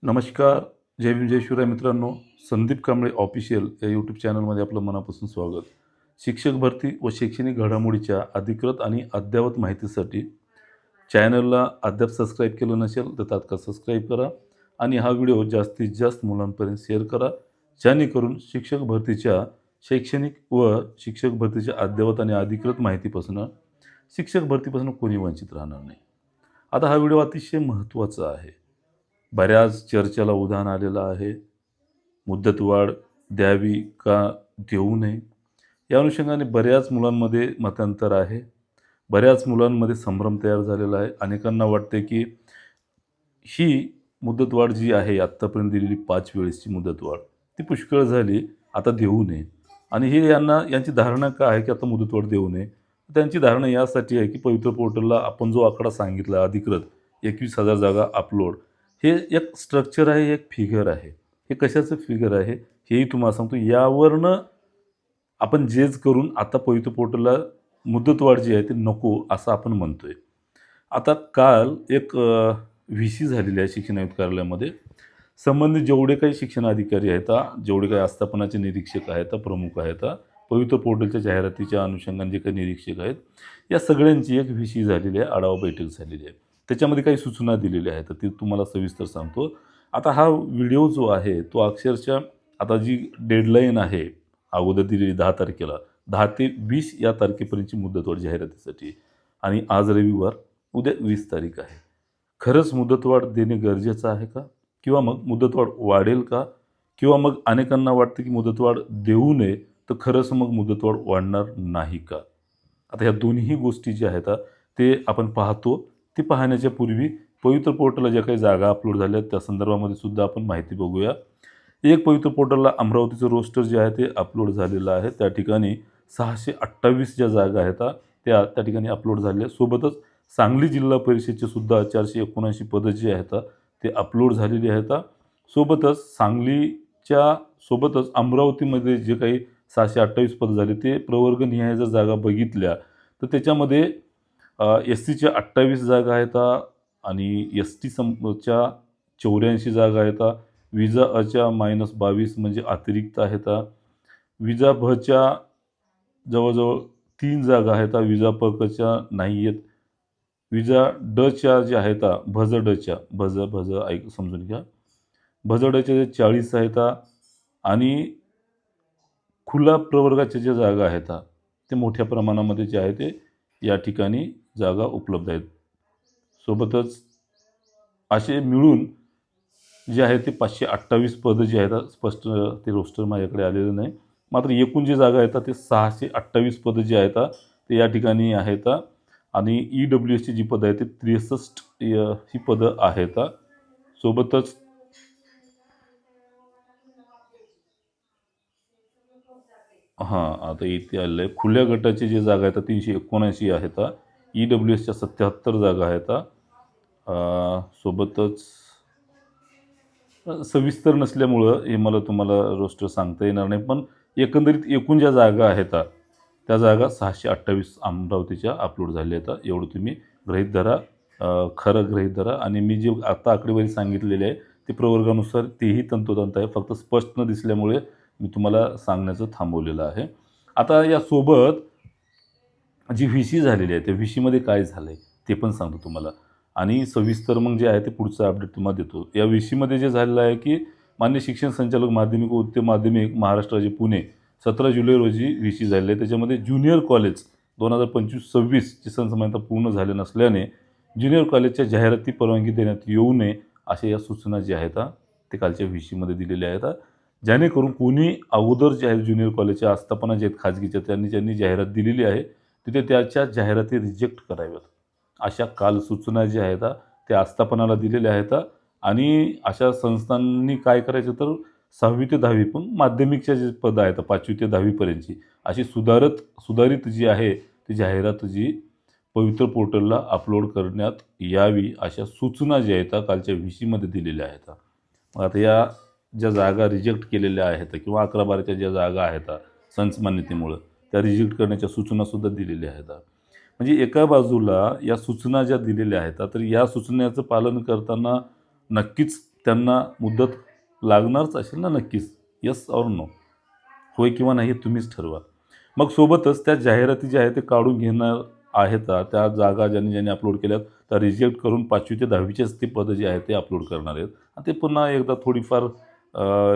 नमस्कार. जय भीम जय शिवराय मित्रांनो. संदीप कांबळे ऑफिशियल या यूट्यूब चॅनलमध्ये आपलं मनापासून स्वागत. शिक्षक भरती व शैक्षणिक घडामोडीच्या अधिकृत आणि अद्ययावत माहितीसाठी चॅनलला अद्याप सबस्क्राईब केलं नसेल तर तात्काळ सबस्क्राईब करा आणि हा व्हिडिओ जास्तीत जास्त मुलांपर्यंत शेअर करा, जेणेकरून शिक्षक भरतीच्या शैक्षणिक व शिक्षक भरतीच्या अद्ययावत आणि अधिकृत माहितीपासून शिक्षक भरतीपासून कोणी वंचित राहणार नाही. आता हा व्हिडिओ अतिशय महत्त्वाचा आहे. बऱ्याच चर्चेला उधाण आलेलं आहे. मुदतवाढ द्यावी का देऊ नये? या अनुषंगाने बऱ्याच मुलांमध्ये मतांतर आहे. बऱ्याच मुलांमध्ये संभ्रम तयार झालेला आहे. अनेकांना वाटते की ही मुदतवाढ जी आहे आत्तापर्यंत दिलेली 5 वेळेसची मुदतवाढ ती पुष्कळ झाली, आता देऊ नये. आणि हे यांची धारणा काय आहे की आता मुदतवाढ देऊ नये? त्यांची धारणा यासाठी आहे की पवित्र पोर्टलला आपण जो आकडा सांगितला अधिकृत 21,000 जागा अपलोड, हे एक स्ट्रक्चर आहे, एक फिगर आहे. हे कशाचं फिगर आहे हेही तुम्हाला सांगतो. यावरनं आपण जेज करून आता पवित्र पोर्टलला मुदतवाढ जी आहे ती नको असं आपण म्हणतोय. आता काल एक व्ही-सी झालेली आहे शिक्षण आयुक्त कार्यालयामध्ये. संबंधित जेवढे काही शिक्षण अधिकारी आहेत, जेवढे काही आस्थापनाचे निरीक्षक आहेत, प्रमुख आहेत, पवित्र पोर्टलच्या जाहिरातीच्या अनुषंगाने जे काही निरीक्षक आहेत, या सगळ्यांची एक व्ही-सी झालेली आहे, आढावा बैठक झालेली आहे. त्याच्यामध्ये काही सूचना दिलेल्या आहेत, तर ती तुम्हाला सविस्तर सांगतो. आता हा व्हिडिओ जो आहे तो अक्षरशः आता जी डेडलाईन आहे अगोदर दिलेली 10 तारखेला, 10 ते 20 या तारखेपर्यंतची मुदतवाढ जाहिरातीसाठी आणि आज रविवार, उद्या 20 तारीख आहे. खरंच मुदतवाढ देणे गरजेचं आहे का? किंवा मग मुदतवाढ वाढेल का? किंवा मग अनेकांना वाटतं की मुदतवाढ देऊ नये, तर खरंच मग मुदतवाढ वाढणार नाही का? आता ह्या दोन्ही गोष्टी ज्या आहेत ते आपण पाहतो. ते पाहण्याच्या पूर्वी पवित्र पोर्टलला ज्या काही जागा अपलोड झाल्या त्या संदर्भामध्ये सुद्धा आपण माहिती बघूया. एक पवित्र पोर्टलला अमरावतीचं रोस्टर जे आहे ते अपलोड झालेलं आहे. त्या ठिकाणी 628 ज्या जागा आहेत त्या ठिकाणी अपलोड झालेल्या. सोबतच सांगली जिल्हा परिषदेचे सुद्धा 479 पदं जी आहेत ते अपलोड झालेली आहेत. सोबतच अमरावतीमध्ये जे काही 628 पदं झाली ते प्रवर्गनिहाय जर जागा बघितल्या तर त्याच्यामध्ये एस-सीच्या 28 जागा आहेत आणि एस-टी च्या 84 जागा आहेत. विजा अच्या -22 म्हणजे अतिरिक्त आहेत. विजा भच्या जवळजवळ 3 जागा आहेत. विजा पकच्या नाही आहेत. विजा डच्या ज्या आहेत भज डच्या भज ऐक समजून घ्या. भज डच्या जे 40 आहेत आणि खुला प्रवर्गाच्या ज्या जागा आहेत ते मोठ्या प्रमाणामध्ये जे आहे ते या ठिकाणी जागा उपलब्ध आहेत. सोबतच असे मिळून जे आहे ते 528 पदं जी आहेत, स्पष्ट ते रोस्टर माझ्याकडे आलेलं नाही. मात्र एकूण जी जागा आहेत ते 628 पदं जी आहेत ते या ठिकाणी आहेत आणि EWSची जी पदं आहेत ते 63 ही पदं आहेत. सोबतच आता इथे आलेलं आहे. खुल्या गटाची जी जागा आहेत 379 आहेत. EWSच्या 77 जागा आहेत. सोबतच सविस्तर नसल्यामुळं हे मला तुम्हाला रोस्टर सांगता येणार नाही. पण एकंदरीत एकूण ज्या जागा आहेत त्या जागा 628 अमरावतीच्या अपलोड झाल्या आहेत. एवढं तुम्ही गृहीत धरा, खरं गृहीत धरा. आणि मी जे आता आकडेवारी सांगितलेली आहे ते प्रवर्गानुसार तेही तंतोतंत आहे. फक्त स्पष्ट न दिसल्यामुळे मी तुम्हाला सांगण्याचं थांबवलेलं आहे. आता यासोबत जी व्ही-सी झालेली आहे त्या व्ही-सीमध्ये काय झालं आहे ते पण सांगतो तुम्हाला आणि सविस्तर मग जे आहे ते पुढचं अपडेट तुम्हाला देतो. या व्ही-सीमध्ये जे झालेलं आहे की मान्य शिक्षण संचालक माध्यमिक व उच्च माध्यमिक महाराष्ट्र राज्य पुणे 17 जुलै रोजी व्ही-सी झालेली आहे. त्याच्यामध्ये ज्युनियर कॉलेज 2025-26 ची संसमानता पूर्ण झाले नसल्याने ज्युनियर कॉलेजच्या जाहिराती परवानगी देण्यात येऊ नये अशा या सूचना ज्या आहेत ते कालच्या व्ही-सीमध्ये दिलेल्या आहेत. जेणेकरून कोणी अगोदर जे आहे ज्युनियर कॉलेजच्या आस्थापना जे आहेत खाजगीच्या ज्यांनी जाहिरात दिलेली आहे तिथे त्याच्या जाहिराती रिजेक्ट कराव्यात. अशा काल सूचना ज्या आहेत त्या आस्थापनाला दिलेल्या आहेत आणि अशा संस्थांनी काय करायचं तर 6वी ते 10वी पण माध्यमिकच्या जे पदं आहेत 5वी ते 10वी पर्यंतची अशी सुधारित जी आहे ती जाहिरात जी पवित्र पोर्टलला अपलोड करण्यात यावी अशा सूचना ज्या आहेत कालच्या व्ही-सीमध्ये दिलेल्या आहेत. आता या ज्या जागा रिजेक्ट केलेल्या आहेत किंवा 11-12च्या ज्या जागा आहेत संच मान्यतेमुळं त्या रिजेक्ट करण्याच्या सूचनासुद्धा दिलेल्या आहेत. म्हणजे एका बाजूला या सूचना ज्या दिलेल्या आहेत तर या सूचनेचं पालन करताना नक्कीच त्यांना मुदत लागणारच असेल ना नक्कीच. Yes or no? होय किंवा नाही हे तुम्हीच ठरवा. मग सोबतच त्या जाहिराती ज्या आहेत ते काढून घेणार आहेत त्या जागा ज्यांनी ज्यांनी अपलोड केल्यात त्या रिजेक्ट करून 5वी ते 10वीचेच ती पदं जी आहेत ते अपलोड करणार आहेत. आणि ते पुन्हा एकदा थोडीफार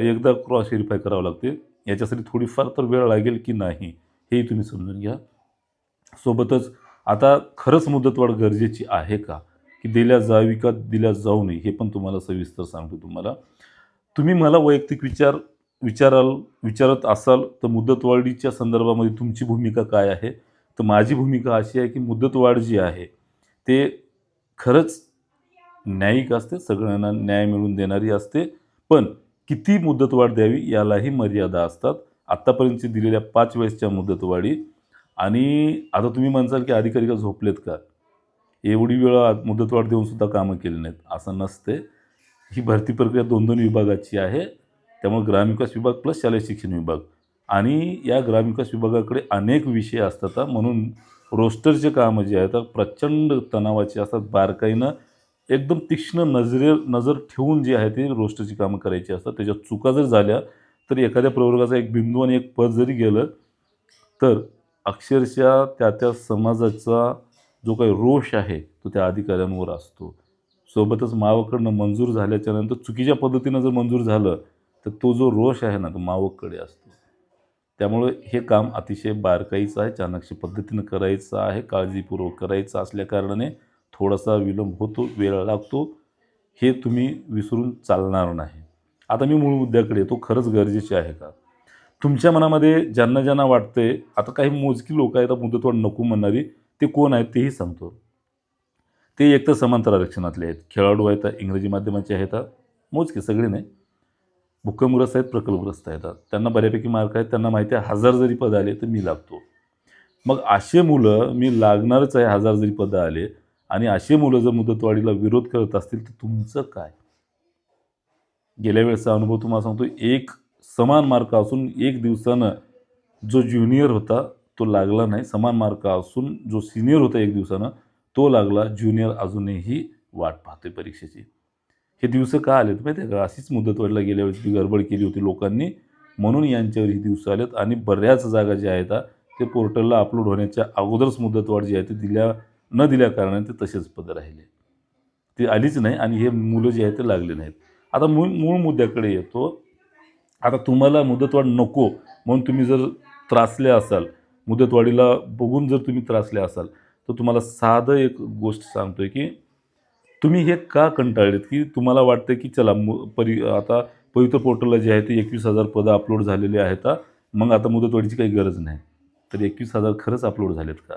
एकदा क्रॉस व्हेरिफाय करावं लागते. याच्यासाठी थोडीफार तर वेळ लागेल की नाही हेही तुम्ही समजून घ्या. सोबतच आता खरंच मुदतवाढ गरजेची आहे का? की दिल्या जावी का दिल्या जाऊ नये हे पण तुम्हाला सविस्तर सांगतो तुम्हाला. तुम्ही मला वैयक्तिक विचारत असाल तर मुदतवाढीच्या संदर्भामध्ये तुमची भूमिका काय आहे? तर माझी भूमिका अशी आहे की मुदतवाढ जी आहे ते खरंच न्यायिक असते, सगळ्यांना न्याय मिळवून देणारी असते. पण किती मुदतवाढ द्यावी यालाही मर्यादा असतात. आत्तापर्यंतची दिलेल्या 5 वेळेसच्या मुदतवाढी आणि आता तुम्ही म्हणसाल की अधिकारी का झोपलेत का? एवढी वेळ मुदतवाढ देऊन सुद्धा कामं केली नाहीत, असं नसते. ही भरती प्रक्रिया 2-2 विभागाची आहे. त्यामुळे ग्रामविकास विभाग प्लस शालेय शिक्षण विभाग आणि या ग्रामविकास विभागाकडे अनेक विषय असतात म्हणून रोस्टरचे कामं जे आहेत प्रचंड तणावाची असतात. बारकाईनं एकदम तीक्ष्ण नजर ठेवून जे आहे ते रोस्टरची कामं करायची असतात. त्याच्यात चुका जर झाल्या तर एखाद्या प्रवर्गाचा एक बिंदू आणि एक पद जरी गेलं तर अक्षरशः त्या समाजाचा जो काही रोष आहे तो त्या अधिकाऱ्यांवर असतो. सोबतच मावकडनं मंजूर झाल्याच्यानंतर चुकीच्या पद्धतीनं जर मंजूर झालं तर तो जो रोष आहे ना तो मावककडे असतो. त्यामुळे हे काम अतिशय बारकाईचं आहे, चाणक्य पद्धतीनं करायचं आहे, काळजीपूर्वक करायचं असल्याकारणाने थोडासा विलंब होतो, वेळ लागतो. हे तुम्ही विसरून चालणार नाही. आता मी मूळ मुद्द्याकडे येतो. खरंच गरजेचे आहे का? तुमच्या मनामध्ये ज्यांना ज्यांना वाटतंय, आता काही मोजकी लोकं आहेत मुदतवाढ नको म्हणणारी, ते कोण आहेत तेही सांगतो. ते एकतर समांतर आरक्षणातले आहेत, खेळाडू आहेत, इंग्रजी माध्यमाचे आहेत, मोजके सगळे नाही. भूकंपग्रस्त आहेत, प्रकल्पग्रस्त आहेत. त्यांना बऱ्यापैकी मार्क आहेत. त्यांना माहिती आहे 1000 जरी पदं आले तर मी लागतो. मग असे मुलं मी लागणारच आहे 1000 जरी पदं आले आणि असे मुलं जर मुदतवाढीला विरोध करत असतील तर तुमचं काय? गेल्या वेळेचा अनुभव तुम्हाला सांगतो. एक समान मार्क असून 1 दिवसानं जो ज्युनियर होता तो लागला नाही. समान मार्क असून जो सीनियर होता 1 दिवसानं तो लागला. ज्युनियर अजूनही वाट पाहतोय परीक्षेची. हे दिवस का आलेत माहिती आहे का? अशीच मुदतवाढीला गेल्या वेळेस ती गडबड केली होती लोकांनी म्हणून यांच्यावर ही दिवस आलेत आणि बऱ्याच जागा ज्या आहेत ते पोर्टलला अपलोड होण्याच्या अगोदरच मुदतवाढ जी आहे ती न दिल्या कारणाने ते तसेच पदं राहिले. ती आलीच नाही आणि हे मुलं जे आहेत ते लागले नाहीत. आता मूळ मुद्द्याकडे येतो. आता तुम्हाला मुदतवाढ नको म्हणून तुम्ही जर त्रासले असाल, मुदतवाढीला बघून जर तुम्ही त्रासले असाल, तर तुम्हाला साधं एक गोष्ट सांगतोय की तुम्ही हे का कंटाळलेत, की तुम्हाला वाटतं की चला आता पवित्र पोर्टलला जे आहे ते 21,000 पदं अपलोड झालेली आहेत. मग आता मुदतवाढीची काही गरज नाही. तर 21,000 खरंच अपलोड झालेत का?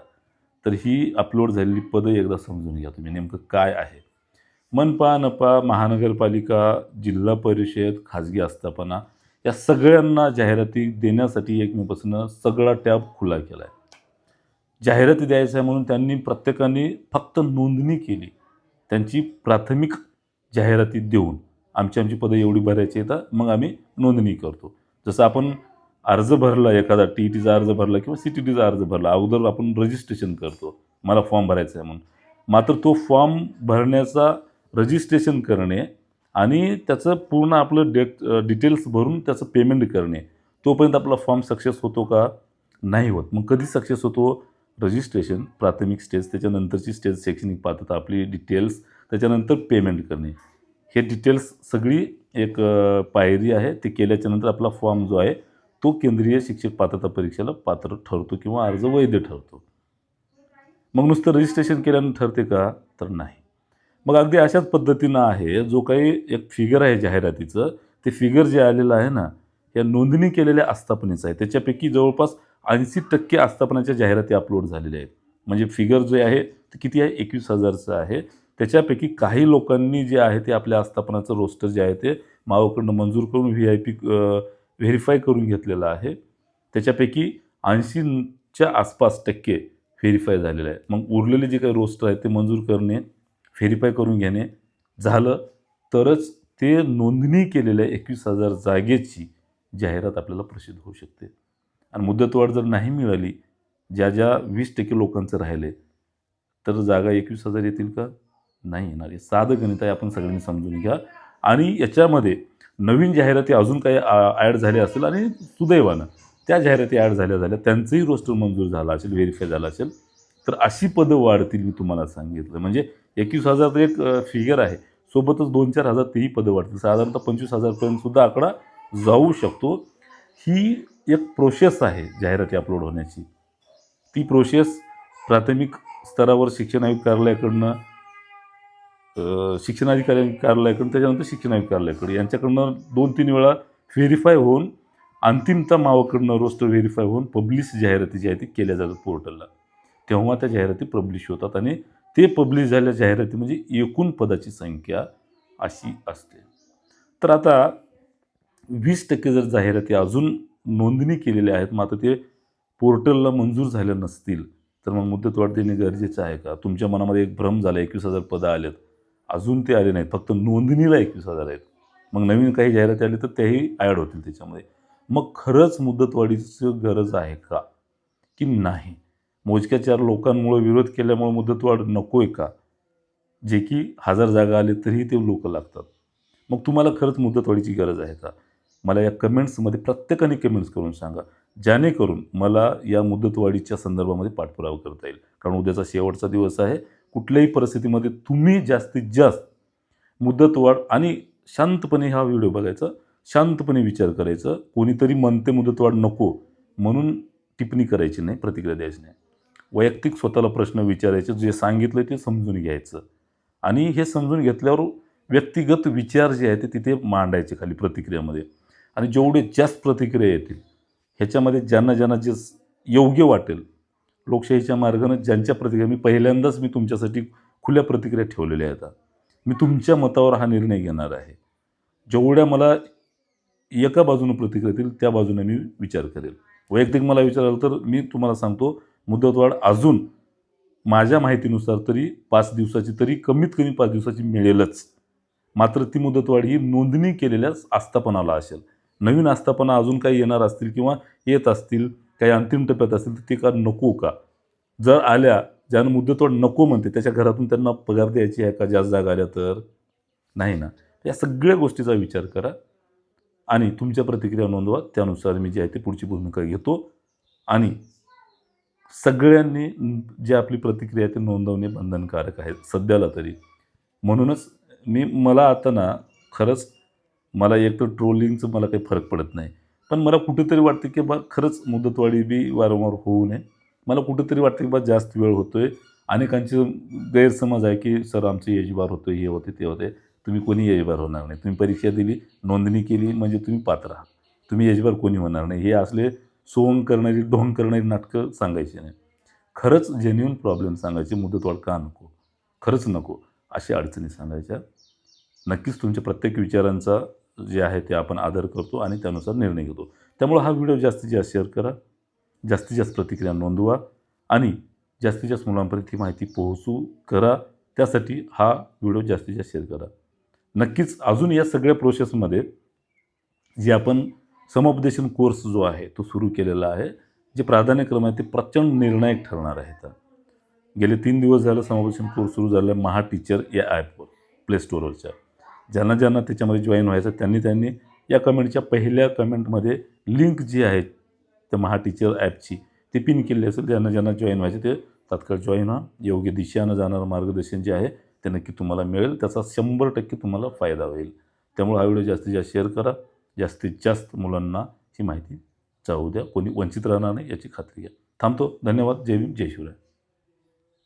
तर ही अपलोड झालेली पदं एकदा समजून घ्या तुम्ही नेमकं काय आहे. मनपा, नपा, महानगरपालिका, जिल्हा परिषद, खाजगी आस्थापना या सगळ्यांना जाहिराती देण्यासाठी 1 मेपासून सगळा टॅब खुला केला आहे. जाहिराती द्यायच्या आहे म्हणून त्यांनी प्रत्येकाने फक्त नोंदणी केली. त्यांची प्राथमिक जाहिराती देऊन आमची पदं एवढी भरायची आहेत मग आम्ही नोंदणी करतो. जसं आपण अर्ज भरला एखादा टी-ई-टीचा अर्ज भरला किंवा सी-टी-टीचा अर्ज भरला, अगोदर आपण रजिस्ट्रेशन करतो. मला फॉर्म भरायचा आहे म्हणून. मात्र तो फॉर्म भरण्याचा रजिस्ट्रेशन करणे आणि त्याचं पूर्ण आपलं डिटेल्स भरून त्याचं पेमेंट करणे, तोपर्यंत आपला फॉर्म सक्सेस होतो का? नाही होत. मग कधी सक्सेस होतो? रजिस्ट्रेशन, प्राथमिक स्टेज, त्याच्यानंतरची स्टेज शैक्षणिक पात्रता, आपली डिटेल्स, त्याच्यानंतर पेमेंट करणे. हे डिटेल्स सगळी एक पायरी आहे. ते केल्याच्यानंतर आपला फॉर्म जो आहे तो केंद्रीय शिक्षक पात्रता परीक्षेला पात्र ठरतो किंवा अर्ज वैध ठरतो. मग नुसतं रजिस्ट्रेशन केल्यानं ठरते का? तर नाही. मग अगदी अशाच पद्धतीनं आहे जो काही एक फिगर आहे जाहिरातीचं, ते फिगर जे आलेलं आहे ना, या नोंदणी केलेल्या आस्थापनेचं आहे. त्याच्यापैकी जवळपास 80% आस्थापनाच्या जाहिराती अपलोड झालेल्या आहेत. म्हणजे फिगर जे आहे ते किती आहे? 21,000चं आहे. त्याच्यापैकी काही लोकांनी जे आहे ते आपल्या आस्थापनाचं रोस्टर जे आहे ते मावकडनं मंजूर करून व्हेरिफाय करून घेतलेलं आहे. त्याच्यापैकी 80च्या आसपास टक्के व्हेरिफाय झालेलं आहे. मग उरलेले जे काही रोस्टर आहेत ते मंजूर करणे, व्हेरिफाय करून घेणे झालं तरच ते नोंदणी केलेल्या 21,000 जागेची जाहिरात आपल्याला प्रसिद्ध होऊ शकते. आणि मुदतवाढ जर नाही मिळाली, ज्या 20% लोकांचं राहिले, तर जागा 21,000 येतील का? नाही येणार. हे साधं गणित आहे, आपण सगळ्यांनी समजून घ्या. आणि याच्यामध्ये नवीन जाहिराती अजून काही ॲड झाल्या असेल आणि सुदैवानं त्या जाहिराती ॲड झाल्या त्यांचंही रोस्टर मंजूर झालं असेल, व्हेरीफाय झालं असेल, तर अशी पदं वाढतील मी तुम्हाला सांगितलं. म्हणजे 21,000 तर एक फिगर आहे. सोबतच 2-4,000 तेही पदं वाढतील. साधारणतः 25,000 पर्यंतसुद्धा आकडा जाऊ शकतो. ही एक प्रोसेस आहे जाहिराती अपलोड होण्याची. ती प्रोसेस प्राथमिक स्तरावर शिक्षण आयुक्त कार्यालयाकडनं, शिक्षणाधिकारी कार्यालयाकडून, त्याच्यानंतर शिक्षण आयुक्त कार्यालयाकडे यांच्याकडनं 2-3 वेळा व्हेरीफाय होऊन अंतिमतः मावाकडनं रोस्टर व्हेरीफाय होऊन पब्लिश जाहिराती जी आहे ती केल्या जातात पोर्टलला. तेव्हा त्या जाहिराती पब्लिश होतात आणि ते पब्लिश झालेल्या जाहिराती म्हणजे एकूण पदाची संख्या अशी असते. तर आता 20% जर जाहिराती अजून नोंदणी केलेल्या आहेत, मात्र ते पोर्टलला मंजूर झाल्या नसतील, तर मग मुदतवाढ देणे गरजेचं आहे का? तुमच्या मनामध्ये एक भ्रम झाला, 21,000 पदं आलेत. अजून ते आले नाहीत, फक्त नोंदणीला 21,000 आहेत. मग नवीन काही जाहिराती आली तर त्याही ॲड होतील त्याच्यामध्ये. मग खरंच मुदतवाढीची गरज आहे का? की नाही? मोजक्या 4 लोकांमुळे विरोध केल्यामुळे मुदतवाढ नको आहे का? जे की 1000 जागा आले तरीही ते लोकं लागतात. मग तुम्हाला खरंच मुदतवाढीची गरज आहे का? मला या कमेंट्समध्ये प्रत्येकाने कमेंट्स करून सांगा. जेणेकरून मला या मुदतवाढीच्या संदर्भामध्ये पाठपुरावा करता येईल. कारण उद्याचा शेवटचा दिवस आहे. कुठल्याही परिस्थितीमध्ये तुम्ही जास्तीत जास्त मुदतवाढ आणि शांतपणे हा व्हिडिओ बघायचा, शांतपणे विचार करायचा. कोणीतरी म्हणते मुदतवाढ नको म्हणून टिप्पणी करायची नाही, प्रतिक्रिया द्यायची नाही. वैयक्तिक स्वतःला प्रश्न विचारायचे, जे सांगितलं ते समजून घ्यायचं आणि हे समजून घेतल्यावर व्यक्तिगत विचार जे आहेत ते तिथे मांडायचे खाली प्रतिक्रियामध्ये. आणि जेवढे जास्त प्रतिक्रिया येतील ह्याच्यामध्ये ज्यांना जे योग्य वाटेल, लोकशाहीच्या मार्गानं ज्यांच्या प्रतिक्रिया, मी पहिल्यांदाच तुमच्यासाठी खुल्या प्रतिक्रिया ठेवलेल्या आहेत. मी तुमच्या मतावर हा निर्णय घेणार आहे. जेवढ्या मला एका बाजूनं प्रतिक्रिया येतील त्या बाजूने मी विचार करेल. वैयक्तिक मला विचाराल तर मी तुम्हाला सांगतो, मुदतवाढ अजून माझ्या माहितीनुसार तरी 5 दिवसाची, तरी कमीत कमी 5 दिवसाची मिळेलच. मात्र ती मुदतवाढ ही नोंदणी केलेल्या आस्थापनाला असेल. नवीन आस्थापना अजून काही येणार असतील किंवा येत असतील, काही अंतिम टप्प्यात असतील, तर ते का नको का? जर आल्या, ज्यानं मुदतवाढ नको म्हणते त्याच्या घरातून त्यांना पगार द्यायची आहे का जास्त जागा आल्या तर? नाही ना. या सगळ्या गोष्टीचा विचार करा आणि तुमच्या प्रतिक्रिया नोंदवा. त्यानुसार मी जी आहे ती पुढची भूमिका घेतो आणि सगळ्यांनी जी आपली प्रतिक्रिया आहे ती नोंदवणे बंधनकारक आहे सध्याला तरी. म्हणूनच मला आता ना खरंच, मला एक तर ट्रोलिंगचं मला काही फरक पडत नाही. पण मला कुठेतरी वाटतं की खरंच मुदतवाढी बी वारंवार होऊ नये. मला कुठेतरी वाटतं की जास्त वेळ होतोय. अनेकांचे गैरसमज आहे की सर आमचं एजबार होतं, हे होते, ते होते. तुम्ही कोणी एजबार होणार नाही. तुम्ही परीक्षा दिली, नोंदणी केली म्हणजे तुम्ही पात्र आहात. तुम्ही एजबार कोणी होणार नाही. हे असले सोंग करणारी, ढोंग करणारी नाटकं सांगायची नाही. खरंच जेन्युइन प्रॉब्लेम सांगायचे, मुदतवाढ का नको? खरंच नको. अशा अडचणी सांगायच्या. नक्कीच तुमच्या प्रत्येक विचारांचा जे आहे ते आपण आदर करतो आणि त्यानुसार निर्णय घेतो. त्यामुळे हा व्हिडिओ जास्तीत जास्त शेअर करा. जास्तीत जास्त प्रतिक्रिया नोंदवा आणि जास्तीत जास्त मुलांपर्यंत ही माहिती पोहोचू करा. त्यासाठी हा व्हिडिओ जास्तीत जास्त शेअर करा. नक्कीच अजून या सगळ्या प्रोसेसमध्ये जे आपण समुपदेशन कोर्स जो आहे तो सुरू केलेला आहे. जे प्राधान्यक्रम आहे ते प्रचंड निर्णायक ठरणार आहेत. गेले 3 दिवस झालं समुपदेशन कोर्स सुरू झाला आहे महा टीचर या ॲपवर, प्ले स्टोअरवरच्या. ज्यांना त्याच्यामध्ये जॉईन व्हायचं त्यांनी या कमेंटच्या पहिल्या कमेंटमध्ये लिंक जी आहे त्या महा टीचर ॲपची ती पिन केलेली असेल. ज्यांना जॉईन व्हायचं ते तात्काळ जॉईन व्हा. योग्य दिशेनं जाणारं मार्गदर्शन जे आहे ते नक्की तुम्हाला मिळेल. त्याचा 100% तुम्हाला फायदा होईल. त्यामुळे हा व्हिडिओ जास्तीत जास्त शेअर करा. जास्तीत जास्त मुलांना ही माहिती जाऊ द्या. कोणी वंचित राहणार नाही याची खात्री घ्या. थांबतो. धन्यवाद. जय भीम, जय शिवराय.